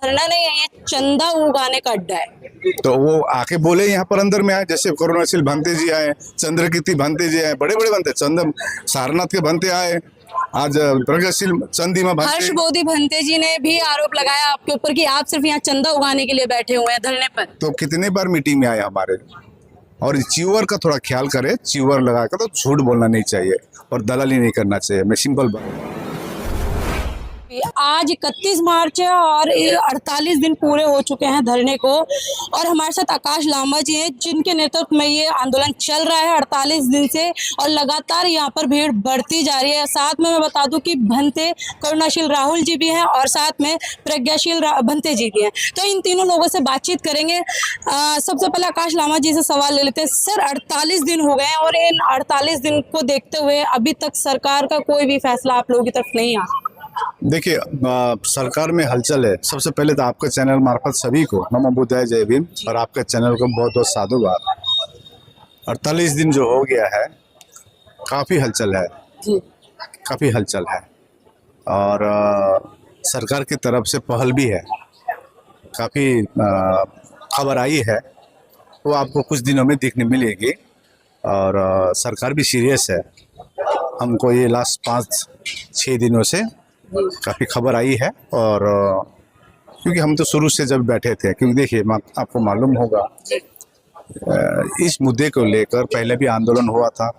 धरना नहीं है, ये चंदा उगाने का अड्डा है। तो वो आके बोले यहाँ पर अंदर में आए, जैसे करुणाशील भंते जी आए, चंद्रकीर्ति भंते जी आए, बड़े बड़े भंते, सारनाथ के भंते आए, आज प्रगतिशील चंदिमा भंते। हर्ष बोधी भंते जी ने भी आरोप लगाया आपके ऊपर कि आप सिर्फ यहाँ चंदा उगाने के लिए बैठे हुए हैं धरने पर। तो कितने बार मीटिंग में आए हमारे, और च्यूअर का थोड़ा ख्याल करे, च्यूअर लगा कर, तो झूठ बोलना नहीं चाहिए और दलाली नहीं करना चाहिए। मैं सिंपल बात, आज 31 मार्च है और 48 दिन पूरे हो चुके हैं धरने को, और हमारे साथ आकाश लांबा जी हैं जिनके नेतृत्व में ये आंदोलन चल रहा है 48 दिन से, और लगातार यहाँ पर भीड़ बढ़ती जा रही है। साथ में मैं बता दूं कि भंते करुणाशील राहुल जी भी हैं और साथ में प्रज्ञाशील भंते जी भी हैं। तो इन तीनों लोगों से बातचीत करेंगे। सबसे पहले आकाश लांबा जी से सवाल ले लेते हैं। सर, 48 दिन हो गए हैं और इन 48 दिन को देखते हुए अभी तक सरकार का कोई भी फैसला आप लोगों की तरफ नहीं आया। देखिए, सरकार में हलचल है। सबसे पहले तो आपके चैनल मार्फत सभी को नमो बुद्धाय, जय भीम, और आपके चैनल को बहुत बहुत साधुवाद। 48 दिन जो हो गया है, काफ़ी हलचल है जी, काफ़ी हलचल है, और सरकार की तरफ से पहल भी है, काफ़ी खबर आई है, वो आपको कुछ दिनों में देखने मिलेगी। और सरकार भी सीरियस है। हमको ये लास्ट 5-6 दिनों से काफ़ी खबर आई है, और क्योंकि हम तो शुरू से जब बैठे थे, क्योंकि देखिए आपको मालूम होगा इस मुद्दे को लेकर पहले भी आंदोलन हुआ था,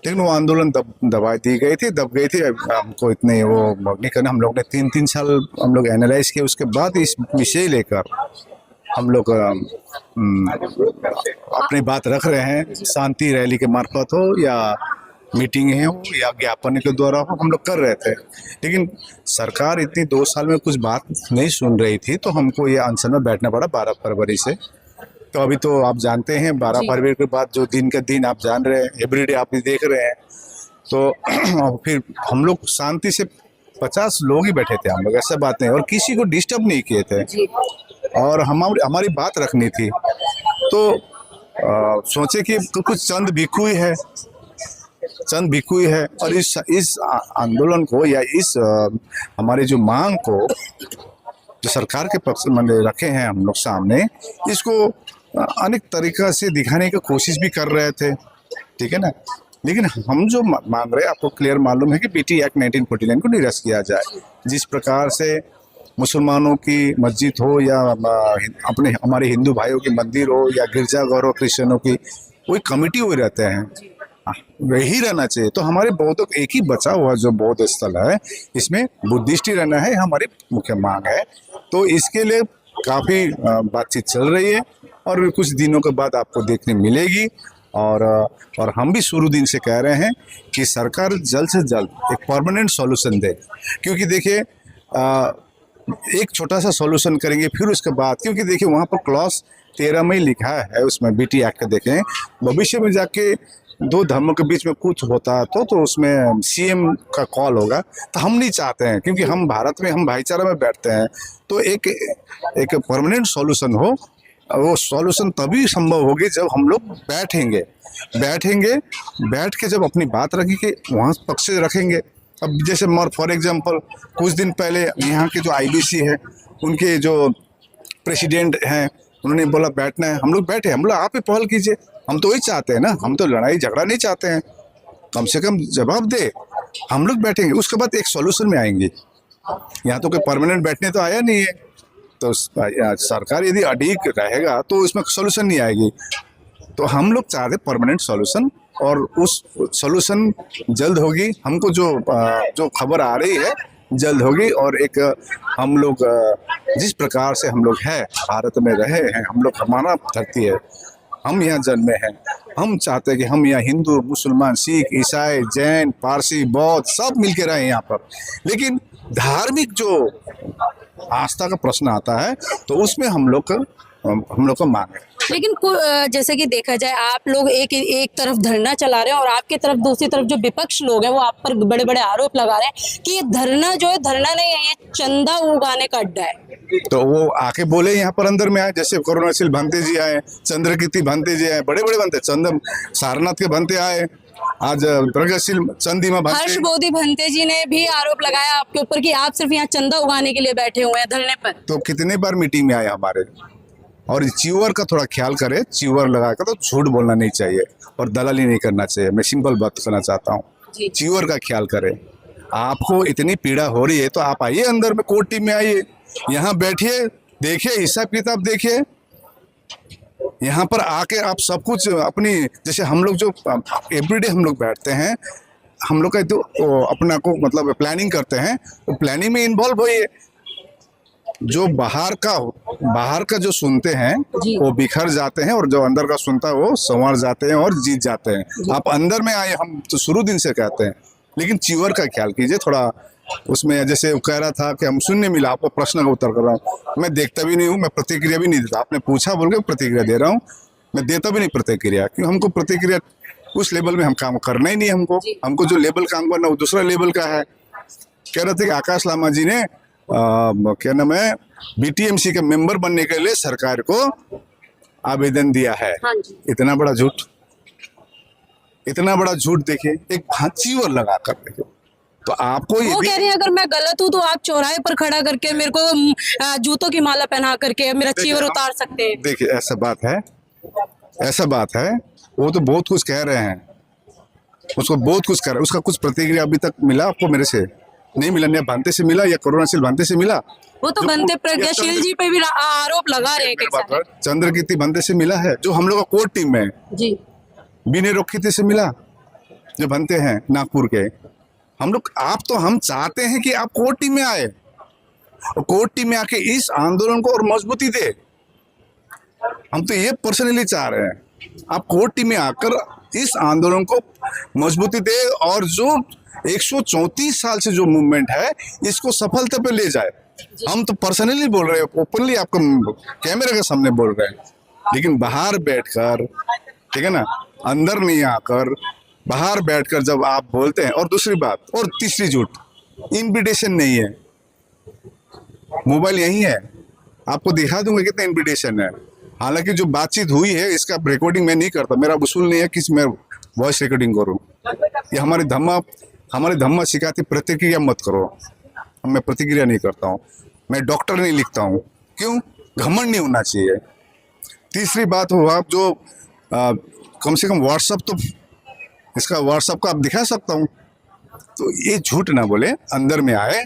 लेकिन वो आंदोलन दबा दी गई थी, दब गई थी। हमको इतने वो नहीं करना। हम लोग ने 3-3 साल हम लोग एनालाइज किए, उसके बाद इस विषय लेकर हम लोग अपनी बात रख रहे हैं। शांति रैली के मार्फत हो या मीटिंग है हो या ज्ञापन के द्वारा हो, हम लोग कर रहे थे, लेकिन सरकार इतनी 2 साल में कुछ बात नहीं सुन रही थी, तो हमको ये अनशन में बैठना पड़ा 12 फरवरी से। तो अभी तो आप जानते हैं 12 फरवरी के बाद जो दिन के दिन आप जान रहे हैं, एवरीडे आप देख रहे हैं, तो फिर हम लोग शांति से 50 लोग ही बैठे थे हम लोग, ऐसा बात नहीं, और किसी को डिस्टर्ब नहीं किए थे, और हमारी बात रखनी थी। तो सोचे कि कुछ चंद भिक्खु है, और इस आंदोलन को या इस हमारे जो मांग को जो सरकार के पक्ष में रखे हैं हम लोग सामने, इसको अनेक तरीका से दिखाने की कोशिश भी कर रहे थे, ठीक है ना। लेकिन हम जो मांग रहे हैं, आपको क्लियर मालूम है कि बीटी एक्ट 1949 को निरस्त किया जाए। जिस प्रकार से मुसलमानों की मस्जिद हो या हमारे हिंदू भाइयों की मंदिर हो या गिरजाघर हो, क्रिश्चियनों की कोई कमेटी हुए रहते हैं, वही रहना चाहिए। तो हमारे बौद्धों को एक ही बचा हुआ जो बौद्ध स्थल है, इसमें बुद्धिस्ट ही रहना है, हमारी मुख्य मांग है। तो इसके लिए काफ़ी बातचीत चल रही है, और कुछ दिनों के बाद आपको देखने मिलेगी। और हम भी शुरू दिन से कह रहे हैं कि सरकार जल्द से जल्द एक परमानेंट सॉल्यूशन दे, क्योंकि देखिए एक छोटा सा सॉल्यूशन करेंगे, फिर उसके बाद, क्योंकि देखिए वहाँ पर क्लॉज 13 में लिखा है उसमें बीटी एक्ट का, देखें भविष्य में जाके 2 धर्मों के बीच में कुछ होता है तो उसमें सीएम का कॉल होगा। तो हम नहीं चाहते हैं, क्योंकि हम भारत में, हम भाईचारा में बैठते हैं, तो एक परमानेंट सॉल्यूशन हो। वो सॉल्यूशन तभी संभव होगी जब हम लोग बैठ के जब अपनी बात रखेंगे, वहाँ पक्ष रखेंगे। अब जैसे फॉर एग्जांपल कुछ दिन पहले यहाँ के जो आईबीसी है, उनके जो प्रेसिडेंट हैं, उन्होंने बोला बैठना है, हम लोग बैठे। हम लोग आप ही पहल कीजिए, हम तो वही चाहते हैं ना, हम तो लड़ाई झगड़ा नहीं चाहते हैं, कम से कम जवाब दे। हम लोग बैठेंगे, उसके बाद एक सॉल्यूशन में आएंगे। यहाँ तो कोई परमानेंट बैठने तो आया नहीं है, तो सरकार यदि अड़िग रहेगा तो इसमें सॉल्यूशन नहीं आएगी। तो हम लोग चाहते परमानेंट सॉल्यूशन, और उस सॉल्यूशन जल्द होगी। हमको जो खबर आ रही है जल्द होगी, और एक हम लोग जिस प्रकार से हम लोग हैं, भारत में रहे हैं हम लोग, हमारा धरती है, हम यहाँ जन्मे हैं, हम चाहते हैं कि हम यहाँ हिंदू, मुसलमान, सिख, ईसाई, जैन, पारसी, बौद्ध सब मिलके रहे यहाँ पर। लेकिन धार्मिक जो आस्था का प्रश्न आता है, तो उसमें हम लोग का मांग है। लेकिन जैसे कि देखा जाए, आप लोग एक तरफ धरना चला रहे हैं और आपकी तरफ, दूसरी तरफ जो विपक्ष लोग हैं वो आप पर बड़े बड़े आरोप लगा रहे हैं कि ये धरना जो है, धरना नहीं है, ये चंदा उगाने का अड्डा है। तो वो आके बोले यहाँ पर अंदर में आए, जैसे करुणाशील भंते जी आए, चंद्रकीर्ति भंते जी आए, बड़े बड़े भंते, सारनाथ के भंते आए, आज प्रगतिशील चंदीमा हर्ष भंते, बोधी भंते जी ने भी आरोप लगाया आपके ऊपर कि आप सिर्फ यहाँ चंदा उगाने के लिए बैठे हुए हैं धरने पर। तो कितने बार मीटिंग में आए हमारे। और च्यूअर का थोड़ा ख्याल करे, च्यूअर लगा कर तो झूठ बोलना नहीं चाहिए और दलाली नहीं करना चाहिए। मैं सिंपल बात करना चाहता हूँ, जी। च्यूअर का ख्याल करे। आपको इतनी पीड़ा हो रही है तो आप आइए अंदर में, कोर्ट टीम में आइए, यहाँ बैठिए, देखिए, हिसाब किताब देखिए। यहाँ पर आके आप सब कुछ अपनी, जैसे हम लोग जो एवरीडे हम लोग बैठते हैं, हम लोग का तो अपना को मतलब प्लानिंग करते हैं, तो प्लानिंग में इन्वॉल्व होइए। जो बाहर का जो सुनते हैं जी। वो बिखर जाते हैं, और जो अंदर का सुनता है वो संवार जाते हैं और जीत जाते हैं। आप अंदर में आए, हम तो शुरू दिन से कहते हैं, लेकिन च्यूअर का ख्याल कीजिए थोड़ा। उसमें जैसे वो कह रहा था कि हम सुनने मिला, आपको प्रश्न का उत्तर कर रहा हूँ। मैं देखता भी नहीं हूँ, मैं प्रतिक्रिया भी नहीं देता। आपने पूछा बोल के प्रतिक्रिया दे रहा हूँ, मैं देता भी नहीं प्रतिक्रिया। क्यों? हमको प्रतिक्रिया उस लेवल में हम काम करना ही नहीं है। हमको जो लेवल काम करना वो दूसरा लेवल का है। कह रहे थे कि आकाश लामा जी ने क्या नाम है, बीटीएमसी के मेंबर बनने के लिए सरकार को आवेदन दिया है। हाँ जी। इतना बड़ा झूठ, इतना बड़ा झूठ। देखिए, एक फांसी और लगा कर देखिए। तो आपको ये वो कह रहे हैं अगर मैं गलत हूँ तो आप चौराहे पर खड़ा करके मेरे को जूतों की माला पहना करके मेरा चीवर उतार सकते हैं। देखिए, ऐसा बात है, ऐसा बात है। वो तो बहुत कुछ कह रहे हैं, उसको बहुत कुछ कह रहे हैं। उसका कुछ प्रतिक्रिया अभी तक मिला आपको? मेरे से नहीं मिला। या भांते से मिला या करुणाशील भांते से मिला? वो तो बनते प्रज्ञाशील जी पे भी आरोप लगा रहे हैं कई सारे। चंद्रकीर्ति भांते से मिला है, जो हम लोग का कोर्ट टीम में जी। विनय रोखीती से मिला, जो बनते हैं नागपुर के। हम लोग, आप तो हम चाहते हैं कि आप कोर्ट टीम में आए, और कोर्ट टीम में आके इस आंदोलन को और मजबूती दे। हम तो ये पर्सनली चाह रहे हैं, आप कोर्ट टीम में आकर इस आंदोलन को मजबूती दे, और जो 134 साल से जो मूवमेंट है इसको सफलता पे ले जाए। हम तो पर्सनली बोल रहे हैं, ओपनली आपको कैमरे के सामने बोल रहे हैं, लेकिन बाहर बैठकर, ठीक है ना, अंदर नहीं आकर बाहर बैठकर जब आप बोलते हैं। और दूसरी बात, और तीसरी झूठ, इनविटेशन नहीं है। मोबाइल यही है, आपको दिखा दूंगा कितना इनविटेशन है। हालांकि जो बातचीत हुई है इसका रिकॉर्डिंग मैं नहीं करता, मेरा उसूल नहीं है कि मैं वॉइस रिकॉर्डिंग करूं। ये हमारी धम्मा सिखाती, प्रतिक्रिया मत करो। मैं प्रतिक्रिया नहीं करता हूँ, मैं डॉक्टर नहीं लिखता हूँ। क्यों? घमंड नहीं होना चाहिए। तीसरी बात हुआ, आप जो कम से कम व्हाट्सअप, तो इसका व्हाट्सअप का आप दिखा सकता हूँ। तो ये झूठ ना बोले, अंदर में आए,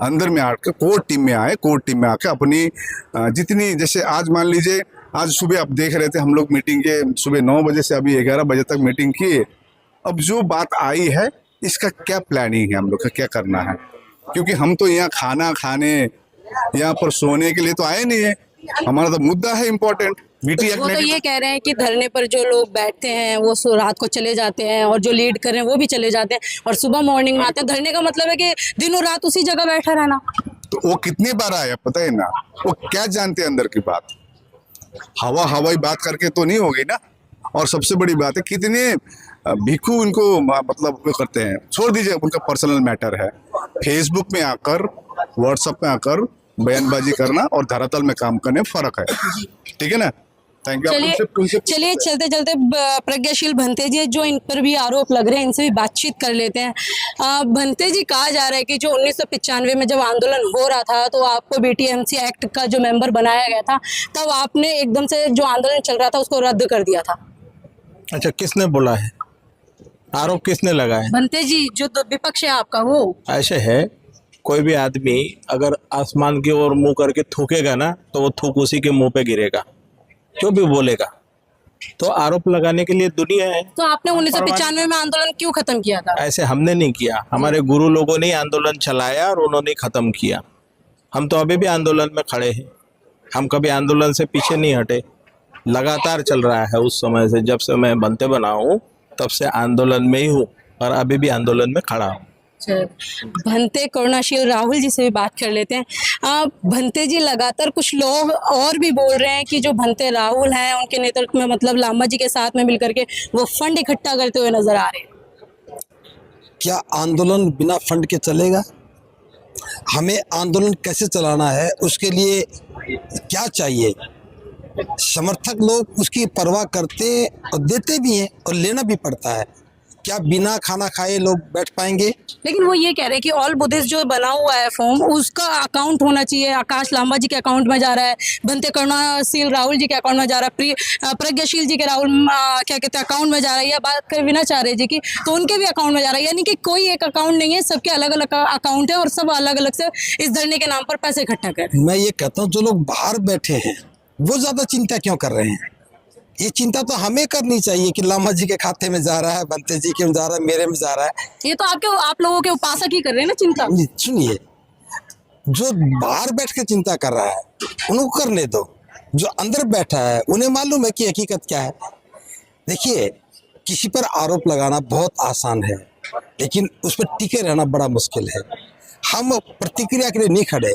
अंदर में आकर कोर्ट टीम में आए, कोर्ट टीम में आकर अपनी जितनी, जैसे आज मान लीजिए, आज सुबह आप देख रहे थे हम लोग मीटिंग के, सुबह 9 बजे से अभी 11 बजे तक मीटिंग किए। अब जो बात आई है इसका क्या प्लानिंग है, हम लोग का क्या करना है? क्योंकि हम तो यहाँ खाना खाने, यहाँ पर सोने के लिए तो आए नहीं है। हमारा तो मुद्दा है इम्पोर्टेंट। वो तो ये कह रहे हैं कि धरने पर जो लोग बैठते हैं वो रात को चले जाते हैं, और जो लीड कर रहे हैं वो भी चले जाते हैं, और सुबह मॉर्निंग में आते हैं। धरने का मतलब है कि दिनों रात उसी जगह बैठा रहना। तो वो कितनी बार आया पता है ना? वो क्या जानते हैं अंदर की बात? हवाई बात करके तो नहीं होगी ना। और सबसे बड़ी बात है, कितने भिखू उनको मतलब वो करते हैं। छोड़ दीजिए, उनका पर्सनल मैटर है। फेसबुक में आकर, व्हाट्सएप में आकर बयानबाजी करना और धरातल में काम करने में फर्क है। ठीक है ना? Thank you. चलिए चलते चलते प्रज्ञाशील भंते जी, जो इन पर भी आरोप लग रहे हैं, इनसे भी बातचीत कर लेते हैं। भंते जी, कहा जा रहा है कि जो 1995 में जब आंदोलन हो रहा था तो आपको बीटीएमसी एक्ट का जो मेंबर बनाया गया था, तब आपने एकदम से जो आंदोलन चल रहा था उसको रद्द कर दिया था। अच्छा, किसने बोला है? आरोप किसने लगाया? भंते जी, जो विपक्ष है आपका, वो ऐसे है, कोई भी आदमी अगर आसमान की ओर मुंह करके थूकेगा ना, तो वो थूक उसी के मुंह पे गिरेगा, जो भी बोलेगा। तो आरोप लगाने के लिए दुनिया है। तो आपने 1995 में आंदोलन क्यों खत्म किया था? ऐसे हमने नहीं किया, हमारे गुरु लोगों ने आंदोलन चलाया और उन्होंने खत्म किया। हम तो अभी भी आंदोलन में खड़े हैं, हम कभी आंदोलन से पीछे नहीं हटे, लगातार चल रहा है। उस समय से, जब से मैं बनते बना हूँ तब से आंदोलन में ही हूँ, और अभी भी आंदोलन में खड़ा हूँ। भंते करुणाशील राहुल जी से भी बात कर लेते हैं। भंते जी, लगातार कुछ लोग और भी बोल रहे हैं कि जो भंते राहुल हैं उनके नेतृत्व में, मतलब लांबा जी के साथ में मिलकर के वो फंड इकट्ठा करते हुए नजर आ रहे हैं। क्या आंदोलन बिना फंड के चलेगा? हमें आंदोलन कैसे चलाना है, उसके लिए क्या चाहिए? समर्थक लोग उसकी परवाह करते और देते भी हैं, और लेना भी पड़ता है। क्या बिना खाना खाए लोग बैठ पाएंगे? लेकिन वो ये कह रहे हैं कि ऑल बुद्धिस्ट जो बना हुआ है फॉर्म उसका अकाउंट होना चाहिए। आकाश लांबा जी के अकाउंट में जा रहा है, भंते करुणाशील राहुल जी के अकाउंट में जा रहा है, प्रज्ञाशील जी के क्या कहते हैं अकाउंट में जा रहा है, या बात कर विनाचार्य जी की तो उनके भी अकाउंट में जा रहा है। यानी कि कोई एक अकाउंट नहीं है, सबके अलग अलग अकाउंट है और सब अलग अलग से इस धरने के नाम पर पैसे इकट्ठा कर रहे हैं। मैं ये कहता हूँ जो लोग बाहर बैठे हैं वो ज्यादा चिंता क्यों कर रहे हैं? ये चिंता तो हमें करनी चाहिए कि लामा जी के खाते में जा रहा है, बंते जी के में जा रहा है, मेरे में जा रहा है। ये तो आप लोगों के उपासक ही कर रहे हैं ना चिंता। सुनिए, जो बाहर बैठ के चिंता कर रहा है उनको करने दो, जो अंदर बैठा है उन्हें मालूम है कि हकीकत क्या है। देखिए, किसी पर आरोप लगाना बहुत आसान है लेकिन उस पर टिके रहना बड़ा मुश्किल है। हम प्रतिक्रिया के लिए नहीं खड़े,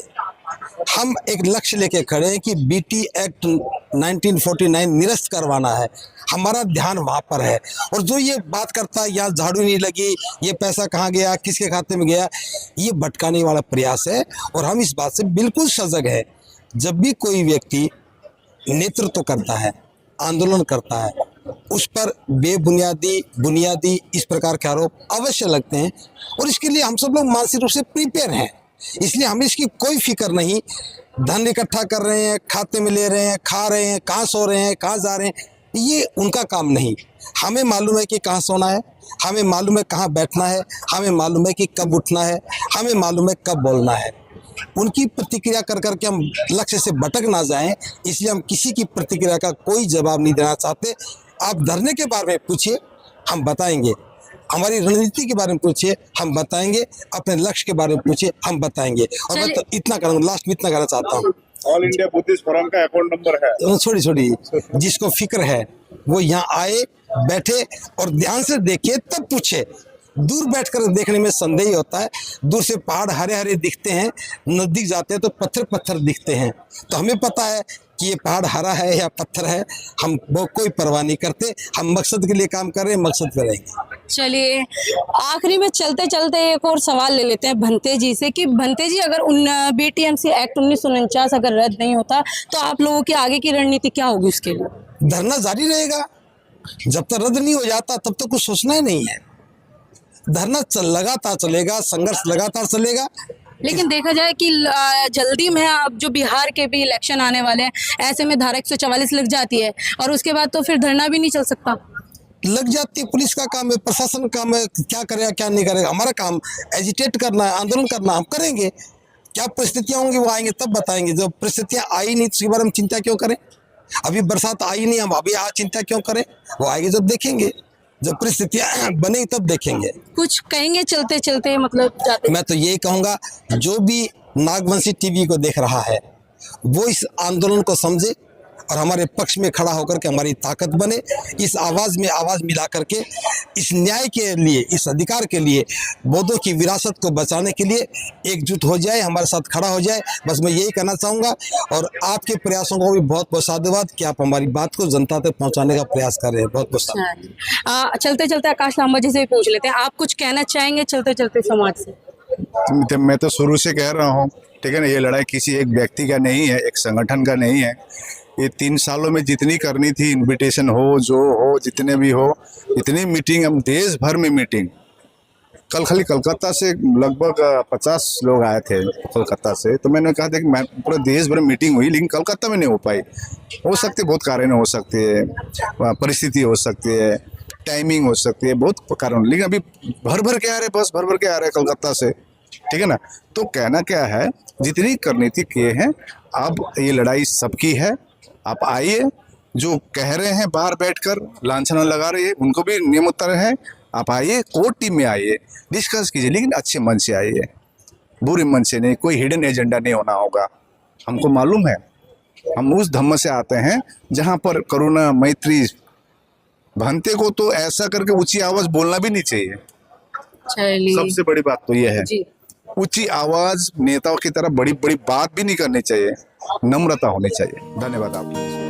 हम एक लक्ष्य लेके खड़े हैं कि बीटी एक्ट 1949 निरस्त करवाना है। हमारा ध्यान वहाँ पर है। और जो ये बात करता है यहाँ झाड़ू नहीं लगी, ये पैसा कहाँ गया, किसके खाते में गया, ये भटकाने वाला प्रयास है। और हम इस बात से बिल्कुल सजग है, जब भी कोई व्यक्ति नेतृत्व करता है, आंदोलन करता है, उस पर बुनियादी इस प्रकार के आरोप अवश्य लगते हैं। और इसके लिए हम सब लोग मानसिक रूप से प्रिपेयर हैं, इसलिए हमें इसकी कोई फिक्र नहीं। धन इकट्ठा कर रहे हैं, खाते में ले रहे हैं, खा रहे हैं, कहाँ सो रहे हैं, कहाँ जा रहे हैं, ये उनका काम नहीं। हमें मालूम है कि कहाँ सोना है, हमें मालूम है कहाँ बैठना है, हमें मालूम है कि कब उठना है, हमें मालूम है कब बोलना है। उनकी प्रतिक्रिया कर करके हम लक्ष्य से भटक ना जाएं, इसलिए हम किसी की प्रतिक्रिया का कोई जवाब नहीं देना चाहते। आप धरने के बारे में पूछिए, हम बताएंगे। हमारी रणनीति के बारे में पूछिए, हम बताएंगे। अपने लक्ष्य के बारे में पूछिए, हम बताएंगे। और मैं तो इतना करूँगा, लास्ट में इतना कहना चाहता हूँ, ऑल इंडिया बुद्धिस्ट फोरम का अकाउंट नंबर है। छोड़ी जिसको फिक्र है वो यहाँ आए, बैठे और ध्यान से देखे, तब पूछे। दूर बैठकर देखने में संदेह ही होता है। दूर से पहाड़ हरे हरे दिखते हैं, नजदीक जाते हैं तो पत्थर पत्थर दिखते हैं। तो हमें पता है कि ये पहाड़ हरा है या पत्थर है, हम वो कोई परवाह नहीं करते। हम मकसद के लिए काम कर रहे हैं, मकसद करेंगे। चलिए, आखिरी में चलते चलते एक और सवाल ले लेते हैं भंते जी से कि भंते जी, अगर बीटीएमसी एक्ट 1949 अगर रद्द नहीं होता तो आप लोगों की आगे की रणनीति क्या होगी उसके लिए? धरना जारी रहेगा जब तक रद्द नहीं हो जाता, तब तक कुछ सोचना ही नहीं है। धरना लगातार चलेगा, संघर्ष लगातार चलेगा। लेकिन देखा जाए कि जल्दी में अब जो बिहार के भी इलेक्शन आने वाले हैं, ऐसे में धारा 144 लग जाती है और उसके बाद तो फिर धरना भी नहीं चल सकता। लग जाती है, पुलिस का काम है, प्रशासन का काम है, क्या करेगा क्या नहीं करेगा। हमारा काम एजिटेट करना है, आंदोलन करना, हम करेंगे। क्या परिस्थितियाँ होंगी वो आएंगे तब बताएंगे। जब परिस्थितियाँ आई नहीं तो उसके बारे में चिंता क्यों करें? अभी बरसात आई नहीं, हम अभी आज चिंता क्यों करें? वो आएगी जब देखेंगे, जब परिस्थितियाँ बनेगी तब देखेंगे। कुछ कहेंगे चलते चलते, मतलब जाते? मैं तो यही कहूँगा, जो भी नागवंशी टीवी को देख रहा है वो इस आंदोलन को समझे और हमारे पक्ष में खड़ा होकर के हमारी ताकत बने। इस आवाज़ में आवाज़ मिला करके इस न्याय के लिए, इस अधिकार के लिए, बौद्धों की विरासत को बचाने के लिए एकजुट हो जाए, हमारे साथ खड़ा हो जाए। बस मैं यही कहना चाहूँगा। और आपके प्रयासों को भी बहुत बहुत साधुवाद कि आप हमारी बात को जनता तक पहुँचाने का प्रयास कर रहे हैं। बहुत बहुत साधुवाद। चलते चलते आकाश लांबा जी से पूछ लेते हैं, आप कुछ कहना चाहेंगे चलते चलते समाज से? मैं तो शुरू से कह रहा हूँ, ठीक है ना, ये लड़ाई किसी एक व्यक्ति का नहीं है, एक संगठन का नहीं है। ये 3 सालों में जितनी करनी थी, इनविटेशन हो, जो हो, जितने भी हो, इतनी मीटिंग, हम देश भर में मीटिंग। कल खाली कलकत्ता से लगभग 50 लोग आए थे कोलकाता से। तो मैंने कहा था कि मैं पूरा देश भर मीटिंग हुई, लेकिन कलकत्ता में नहीं हो पाई। हो सकती है, बहुत कारण हो सकती है, परिस्थिति हो सकती है, टाइमिंग हो सकती है, बहुत कारण। लेकिन अभी भर के आ रहे, बस भर के आ रहे कलकत्ता से, ठीक है ना। तो कहना क्या है, जितनी करनी थी किए हैं। अब ये लड़ाई सबकी है। आप आइए, जो कह रहे हैं बाहर बैठकर लांछना लगा रहे हैं, उनको भी नियम उत्तर है। आप आइए, कोर टीम में आइए, डिस्कस कीजिए, लेकिन अच्छे मन से आइए, बुरे मन से नहीं। कोई हिडन एजेंडा नहीं होना होगा। हमको मालूम है, हम उस धम्म से आते हैं जहाँ पर करुणा, मैत्री। भंते को तो ऐसा करके ऊंची आवाज बोलना भी नहीं चाहिए। सबसे बड़ी बात तो यह है, ऊंची आवाज नेताओं की तरह बड़ी बड़ी बात भी नहीं करनी चाहिए, नम्रता होनी चाहिए। धन्यवाद आपको।